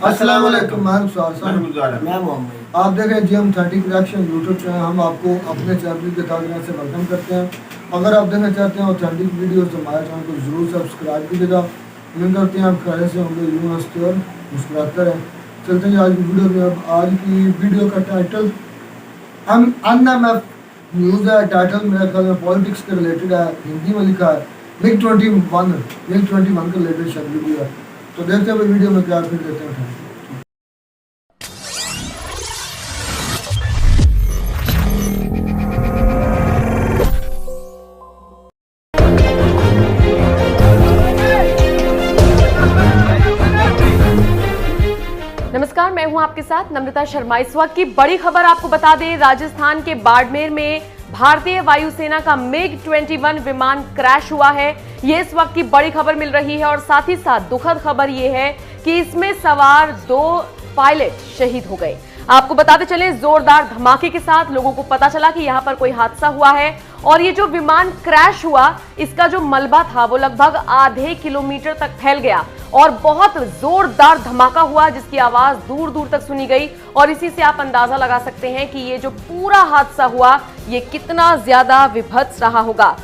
अस्सलाम वालेकुम, मैं मोहम्मद। आप देख रहे हैं GM 30 रिएक्शन यूट्यूब चैनल। हम आपको अपने चैनल के साथ से वेलकम करते हैं। अगर आप देखना चाहते हैं ऑथेंटिक वीडियो तो हमारे चैनल को जरूर सब्सक्राइब कीजिएगा। उम्मीद करते हैं आप खैर से होंगे, यूँ हंसते और मुस्कुराते रहें। चलते हैं आज की वीडियो में। अब आज की वीडियो का टाइटल हम NMF न्यूज़ है। टाइटल मेरे ख्याल में पॉलिटिक्स के रिलेटेड है, हिंदी में लिखा है। MiG-21 के रिलेटेड शब्द वीडियो है। तो देखते हैं वीडियो में क्या, फिर देते हैं। नमस्कार, मैं हूं आपके साथ नम्रता शर्मा। इस वक्त की बड़ी खबर आपको बता दें, राजस्थान के बाड़मेर में भारतीय वायुसेना का MiG-21 विमान क्रैश हुआ है। ये इस वक्त की बड़ी खबर मिल रही है और साथ ही साथ दुखद खबर ये है कि इसमें सवार 2 पायलट शहीद हो गए। आपको बताते चलें, जोरदार धमाके के साथ लोगों को पता चला कि यहां पर कोई हादसा हुआ है और ये जो विमान क्रैश हुआ, इसका जो मलबा था वो लगभग आधे किलोमीटर तक फैल गया और बहुत जोरदार धमाका हुआ जिसकी आवाज दूर दूर तक सुनी गई। और इसी से आप अंदाजा लगा सकते हैं कि ये जो पूरा हादसा हुआ ये कितना ज्यादा विभत्स रहा होगा।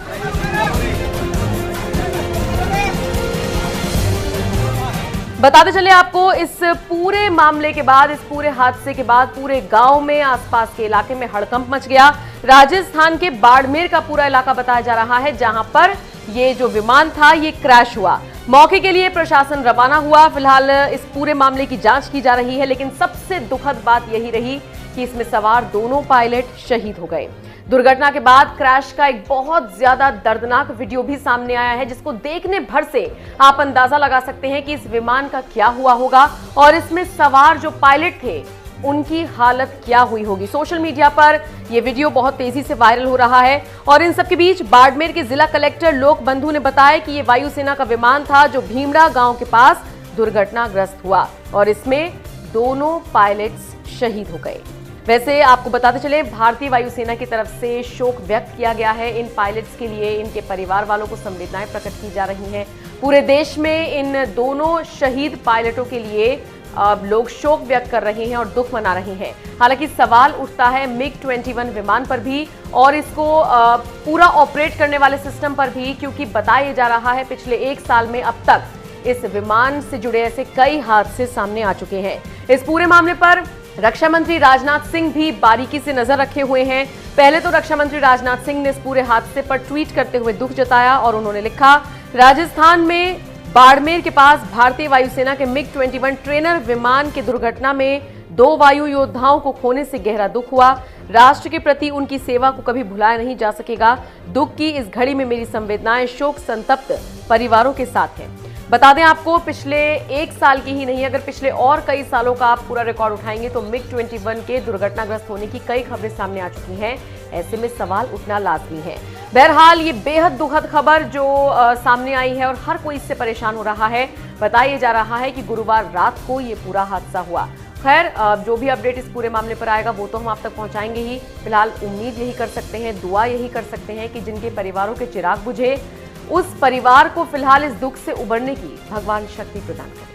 बताते चले आपको, इस पूरे मामले के बाद, इस पूरे हादसे के बाद पूरे गांव में, आसपास के इलाके में हड़कंप मच गया। राजस्थान के बाड़मेर का पूरा इलाका बताया जा रहा है जहां पर ये जो विमान था ये क्रैश हुआ। मौके के लिए प्रशासन रवाना हुआ। फिलहाल इस पूरे मामले की जांच की जा रही है, लेकिन सबसे दुखद बात यही रही कि इसमें सवार दोनों पायलट शहीद हो गए। दुर्घटना के बाद क्रैश का एक बहुत ज्यादा दर्दनाक वीडियो भी सामने आया है जिसको देखने भर से आप अंदाजा लगा सकते हैं कि इस विमान का क्या हुआ होगा और इसमें सवार जो पायलट थे उनकी हालत क्या हुई होगी। सोशल मीडिया पर यह वीडियो बहुत तेजी से वायरल हो रहा है और इन सबके बीच बाड़मेर के जिला कलेक्टर लोक बंधु ने बताया कि यह वायुसेना का विमान था जो भीमड़ा गांव के पास दुर्घटनाग्रस्त हुआ और इसमें दोनों पायलट्स शहीद हो गए। वैसे आपको बताते चले, भारतीय वायुसेना की तरफ से शोक व्यक्त किया गया है। इन पायलट्स के लिए इनके परिवार वालों को संवेदनाएं प्रकट की जा रही हैं। पूरे देश में इन दोनों शहीद पायलटों के लिए लोग शोक व्यक्त कर रहे हैं और दुख मना रहे हैं। हालांकि सवाल उठता है MiG-21 विमान पर भी और इसको पूरा ऑपरेट करने वाले सिस्टम पर भी, क्योंकि बताया जा रहा है पिछले 1 साल में अब तक इस विमान से जुड़े ऐसे कई हादसे सामने आ चुके हैं। इस पूरे मामले पर रक्षा मंत्री राजनाथ सिंह भी बारीकी से नजर रखे हुए हैं। पहले तो रक्षा मंत्री राजनाथ सिंह ने इस पूरे हादसे पर ट्वीट करते हुए दुख जताया और उन्होंने लिखा, राजस्थान में बाड़मेर के पास भारतीय वायुसेना के MiG-21 ट्रेनर विमान की दुर्घटना में 2 वायु योद्धाओं को खोने से गहरा दुख हुआ। राष्ट्र के प्रति उनकी सेवा को कभी भुलाया नहीं जा सकेगा। दुख की इस घड़ी में मेरी संवेदनाएं शोक संतप्त परिवारों के साथ हैं। बता दें आपको, पिछले 1 साल की ही नहीं, अगर पिछले और कई सालों का आप पूरा रिकॉर्ड उठाएंगे तो MiG-21 के दुर्घटनाग्रस्त होने की कई खबरें सामने आ चुकी हैं। ऐसे में सवाल उठना लाजमी है। बहरहाल ये बेहद दुखद खबर जो सामने आई है और हर कोई इससे परेशान हो रहा है। बताया जा रहा है कि गुरुवार रात को ये पूरा हादसा हुआ। खैर, जो भी अपडेट इस पूरे मामले पर आएगा वो तो हम आप तक पहुंचाएंगे ही। फिलहाल उम्मीद यही कर सकते हैं, दुआ यही कर सकते हैं कि जिनके परिवारों के चिराग बुझे उस परिवार को फिलहाल इस दुख से उबरने की भगवान शक्ति प्रदान करे।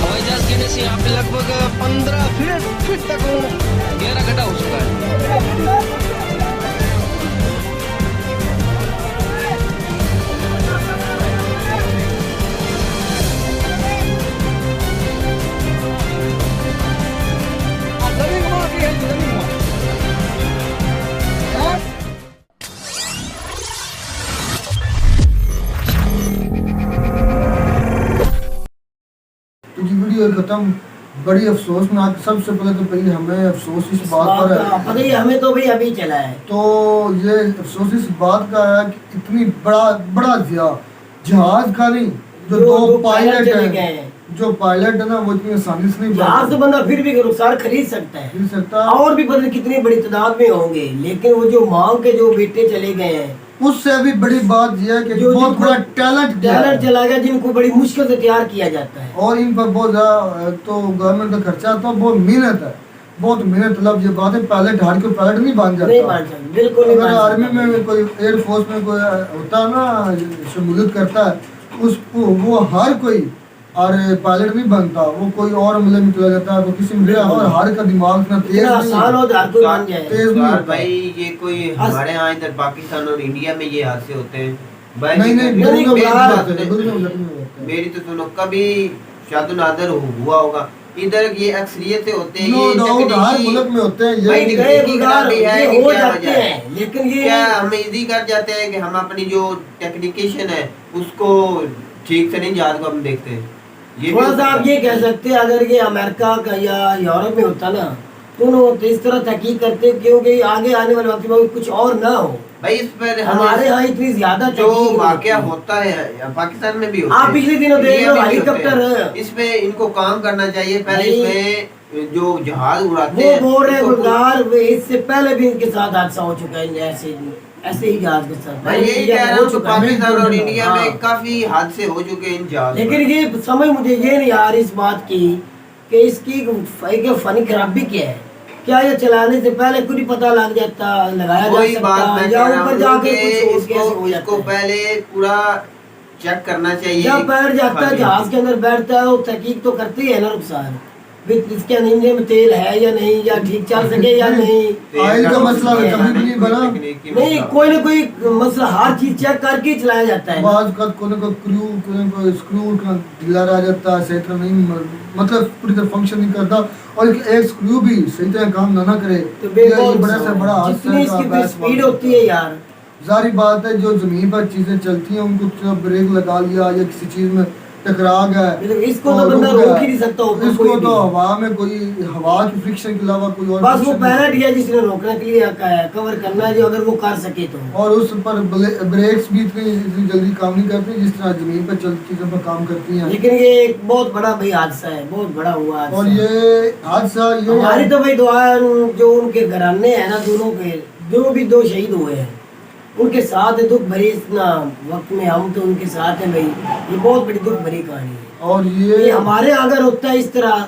हवाई जहाज गिरने से यहाँ पे लगभग 15 फीट तक गहरा गड्ढा हो चुका है। वीडियो खत्म। बड़ी अफसोसनाक, सबसे पहले तो भाई हमें अफसोस इस बात पर है, पता ही हमें तो भाई अभी चला है, तो ये अफसोस इस बात का है कि इतनी बड़ा जहाज का नहीं, जो 2 पायलट हैं, जो पायलट है ना वो इतनी आसानी से नहीं जहाज तो बंदा फिर भी नुकसान खरीद सकता है और भी पता नहीं कितनी बड़ी तादाद में होंगे, लेकिन वो जो माँ के जो बेटे चले गए हैं उससे भी बड़ी बात यह है कि जो बहुत बड़ा टैलेंट चला गया, जिनको बड़ी मुश्किल से तैयार किया जाता है और इन पर बहुत ज्यादा तो गवर्नमेंट का खर्चा आता है, बहुत मेहनत है, बहुत मेहनत। मतलब ये बात है, पायलट हार के पायलट नहीं बन जाता, बिल्कुल। अगर आर्मी में कोई, एयरफोर्स में कोई होता है ना, शमूलियत करता है, वो हर कोई और पायलट नहीं बनता, वो कोई और अमले में चला जाता है, तो किसी में और हर का दिमाग इतना तेज आसान हो जाए कोई बन जाए। तेज नहीं होता भाई। ये कोई हमारे यहाँ इधर पाकिस्तान और इंडिया में ये हादसे होते हैं भाई। नहीं मेरी तो सुनो, कभी शादुल नादर हुआ होगा इधर, ये अक्सरियत से होते हैं, ये हर मुल्क में होते हैं, भाई ये तकनीकी खराबी है कि हो क्या जाते वजह है? हैं, लेकिन ये क्या हम इजी कर जाते हैं कि हम अपनी जो टेक्निशियन है उसको ठीक से नहीं जात को हम देखते हैं। ये थोड़ा सा आप ये कह सकते हैं, अगर ये अमेरिका का या यूरोप में होता ना तो उन्होंने इस तरह तहकीक करते, क्योंकि आगे आने वाले वक्त में कुछ और ना हो। भाई इस पर हमारे यहाँ इतनी ज्यादा जो वाकया होता है पाकिस्तान में भी होता है। आप पिछले दिनों देख लो हेलीकॉप्टर, इसमें इनको काम करना चाहिए पहले, इसमें जो जहाज उड़ाते वो हैं बोल रहे गुलजार, इससे पहले भी इनके साथ हादसा हो चुका है, ऐसे ही जहाज के साथ। मैं यही कह रहा हूँ, पाकिस्तान और इंडिया में काफी हादसे हो चुके हैं इन जहाज। लेकिन ये समझ मुझे ये नहीं आ रही इस बात की कि इसकी फनी खराबी क्या है। क्या ये चलाने से पहले कुछ पता लग जाता, लगाया जा सकता, या ऊपर जाके कुछ कैसे हो जाता इसको पहले पूरा चेक करना चाहिए। जब बैठ जाता है जहाज के अंदर बैठता है, वो तहकीक तो करती है ना रुखसार, इसके इंजन में तेल है या नहीं, या ठीक चल सके या नहीं। ऑयल का मसला कभी भी नहीं बना, नहीं कोई ना कोई मसला, हर चीज चेक करके चलाया जाता है। बाज़ का कोने को स्क्रू का ढीला रह जाता है, सही तरह नहीं, मतलब पूरी तरह फंक्शन नहीं करता, और एक स्क्रू भी सही तरह काम ना करे तो ये बड़ा से बड़ा जितनी इसकी स्पीड होती है यार, जारी बात है जो जमीन पर चीजें चलती हैं उनको ब्रेक लगा लिया या किसी चीज में टकरा गया, इसको तो बंदा रोक ही नहीं सकता, इसको तो हवा में कोई हवा की फ्रिक्शन के अलावा कोई और बस वो पायलट या जिसने रोकने के लिए कवर करना है, जो अगर वो कर सके तो। और उस पर ब्रेक्स भी इतनी जल्दी काम नहीं करती जिस तरह जमीन पर चलती चीजों पर काम करती हैं। लेकिन ये एक बहुत बड़ा भाई हादसा है, बहुत बड़ा हुआ हादसा। और ये हादसा ये हमारी तो भाई दुआ जो उनके घराने हैं ना, दोनों के जो भी दो शहीद हुए हैं उनके साथ है, दुख भरी इस वक्त में हम तो उनके साथ हैं भाई। ये बहुत बड़ी दुख भरी कहानी है, और ये हमारे अगर होता है इस तरह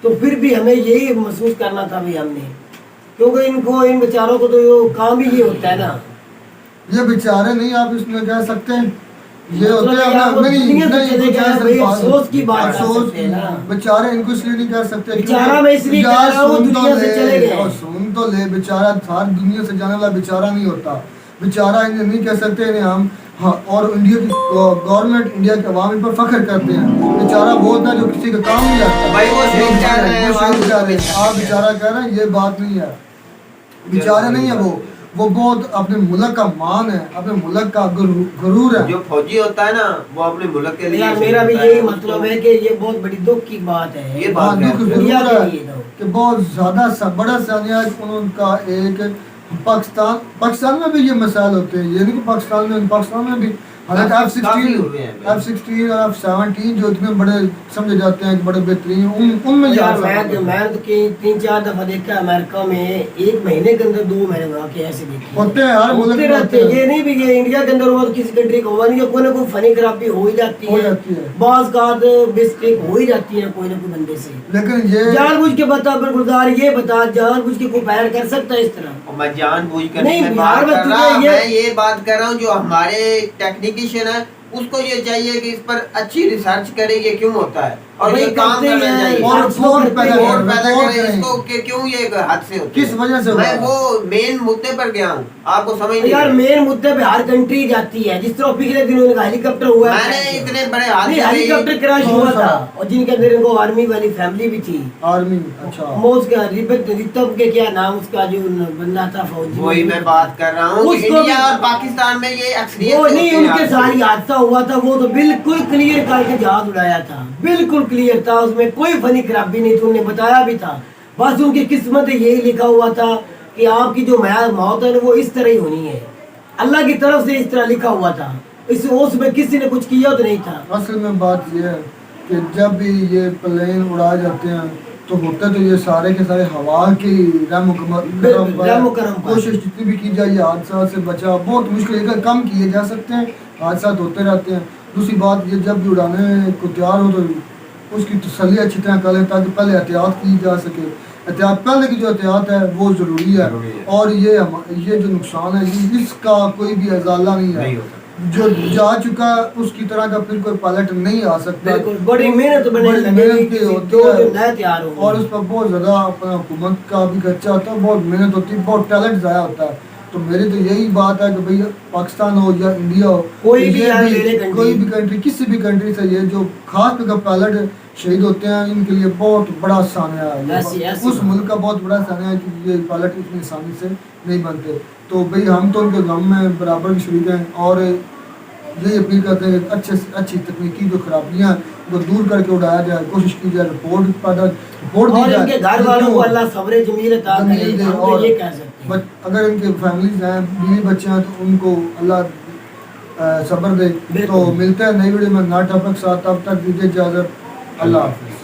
तो फिर भी हमें यही महसूस करना था भाई हमने, क्योंकि इनको इन बेचारों को तो काम ही ये होता है ना। ये बेचारे नहीं आप इसमें कह सकते हैं, ये मतलब होते हैं अफसोस की बात कर सकते हैं ना। बेचारे इनको इसलिए नहीं कह सकते, बेचारा मैं इसलिए कह रहा हूं, दुनिया से चले गए और सुन तो ले, बेचारा सारी दुनिया से जाने वाला बेचारा नहीं होता, बेचारा इन्हें नहीं कह सकते इन्हें हम। हाँ, और इंडिया की गवर्नमेंट इंडिया के अवामी पर फख्र करते हैं, बेचारा बहुत है जो किसी का काम नहीं आता भाई, वो सही कह रहे हैं, आप बेचारा कह रहे हैं, ये बात नहीं है, बेचारे नहीं है वो बहुत अपने मुल्क का मान है, अपने मुल्क का गुरूर है। जो फौजी होता है ना वो अपने मुल्क के लिए, मेरा भी यही मतलब है कि ये बहुत बड़ी दुख की बात है। ये बात दुख जरूर है कि बहुत ज्यादा बड़ा सानिया उनका एक पाकिस्तान में भी ये मसाइल होते हैं, ये नहीं कि पाकिस्तान में भी हालांकि F-16 और F-17 जो इतने बड़े समझे जाते हैं बड़े बेहतरीन, उनमें यार मैं तो 3-4 दफा देखा अमेरिका में, एक महीने के अंदर 2 महीने वाकई ऐसे देखे होते हैं, हर मुल्क में रहते हैं। ये नहीं भी ये इंडिया के अंदर हुआ तो किसी कंट्री का हुआ नहीं, कोई ना कोई फनी खराबी हो ही जाती है, बाज़ का मिस्टेक हो ही जाती है कोई ना कोई बंदे से। लेकिन ये जानबूझ के बता गुलजार, ये बता जानबूझ के कोई पैर कर सकता है इस तरह? मैं जानबूझ कर नहीं, मैं बात बिहार में कर रहा, तुझे मैं ये बात कर रहा हूँ जो हमारे टेक्नीशियन है उसको ये चाहिए कि इस पर अच्छी रिसर्च करे ये क्यों होता है, और ये काम करना चाहिए और पैदा करे इसको कि क्यों ये हादसे होते किस वजह से। मैं वो मेन मुद्दे पर गया हूँ, आपको समझ नहीं यार मेन मुद्दे पे हर कंट्री जाती है, जिस तरह पिछले दिनों में हेलीकॉप्टर हुआ है, मैंने इतने बड़े हादसे हेलीकॉप्टर क्रैश हुआ था, और जिनके अंदर इनको आर्मी वाली फैमिली भी थी, आर्मी अच्छा मोज का रितब के क्या नाम उसका जो बंदा था फौजी, वही मैं बात कर रहा हूँ। इंडिया और पाकिस्तान में ये अक्सरियत वो नहीं, उनके साथ हादसा हुआ था, वो तो बिल्कुल क्लियर करके जहाज उड़ाया था, बिल्कुल क्लियर था, उसमें कोई फनी खराबी नहीं थी, उन्होंने बताया भी था, बस उनकी किस्मत यही लिखा हुआ था कि आपकी जो मौत है वो इस तरह ही होनी है, अल्लाह की तरफ से इस तरह लिखा हुआ था, उसमें किसी ने कुछ किया तो नहीं था। असल में बात यह है कि जब भी ये प्लेन उड़ाए जाते हैं तो होते तो ये सारे के सारे हवा की कोशिश जितनी भी की जाए हादसा से बचा बहुत मुश्किल है, कम किए जा सकते हैं, हादसा होते रहते हैं। दूसरी बात ये जब भी उड़ाने को तैयार हो तो उसकी तसल्ली अच्छी तरह कर लें ताकि पहले एहतियात की जा सके, एहतियात पहले की जो एहतियात है वो ज़रूरी है, और ये जो नुकसान है इसका कोई भी अजाला नहीं है, जो जा चुका उसकी तरह का फिर कोई पायलट नहीं आ सकता। बिल्कुल, बड़ी मेहनत बने बड़ी लगेगी मेहनत की किसी होती जो है। नया तैयार हो, और उस पर बहुत ज़्यादा अपना हुकूमत का भी खर्चा होता है, बहुत मेहनत होती है, बहुत टैलेंट ज़ाया होता है। तो मेरी तो यही बात है कि भाई पाकिस्तान हो या इंडिया हो, कोई भी ये यार ले ले कोई भी कंट्री, किसी भी कंट्री से ये जो खास कर पायलट शहीद होते हैं, इनके लिए बहुत बड़ा सानिया ऐसी है। उस मुल्क का बहुत बड़ा सानिया है कि ये पायलट इतनी आसानी से नहीं बनते। तो भाई हम तो उनके गम में बराबर शरीक हैं और यही अपील करते हैं कि अच्छे से अच्छी तकनीकी जो खराबियाँ वो दूर करके उड़ाया जाए, कोशिश की जाए, रिपोर्ट दी और जाए। इनके घर वालों को अल्लाह सब्र जमील अता करे, जमील दे। हम तो और ये कह सकते हैं। अगर इनके फैमिलीज हैं, बीवी बच्चे हैं, तो उनको अल्लाह सब्र दे। तो मिलते हैं नई वीडियो में नए टॉपिक के साथ, तब तक दीजिए इजाज़त। अल्लाह हाफ़िज़।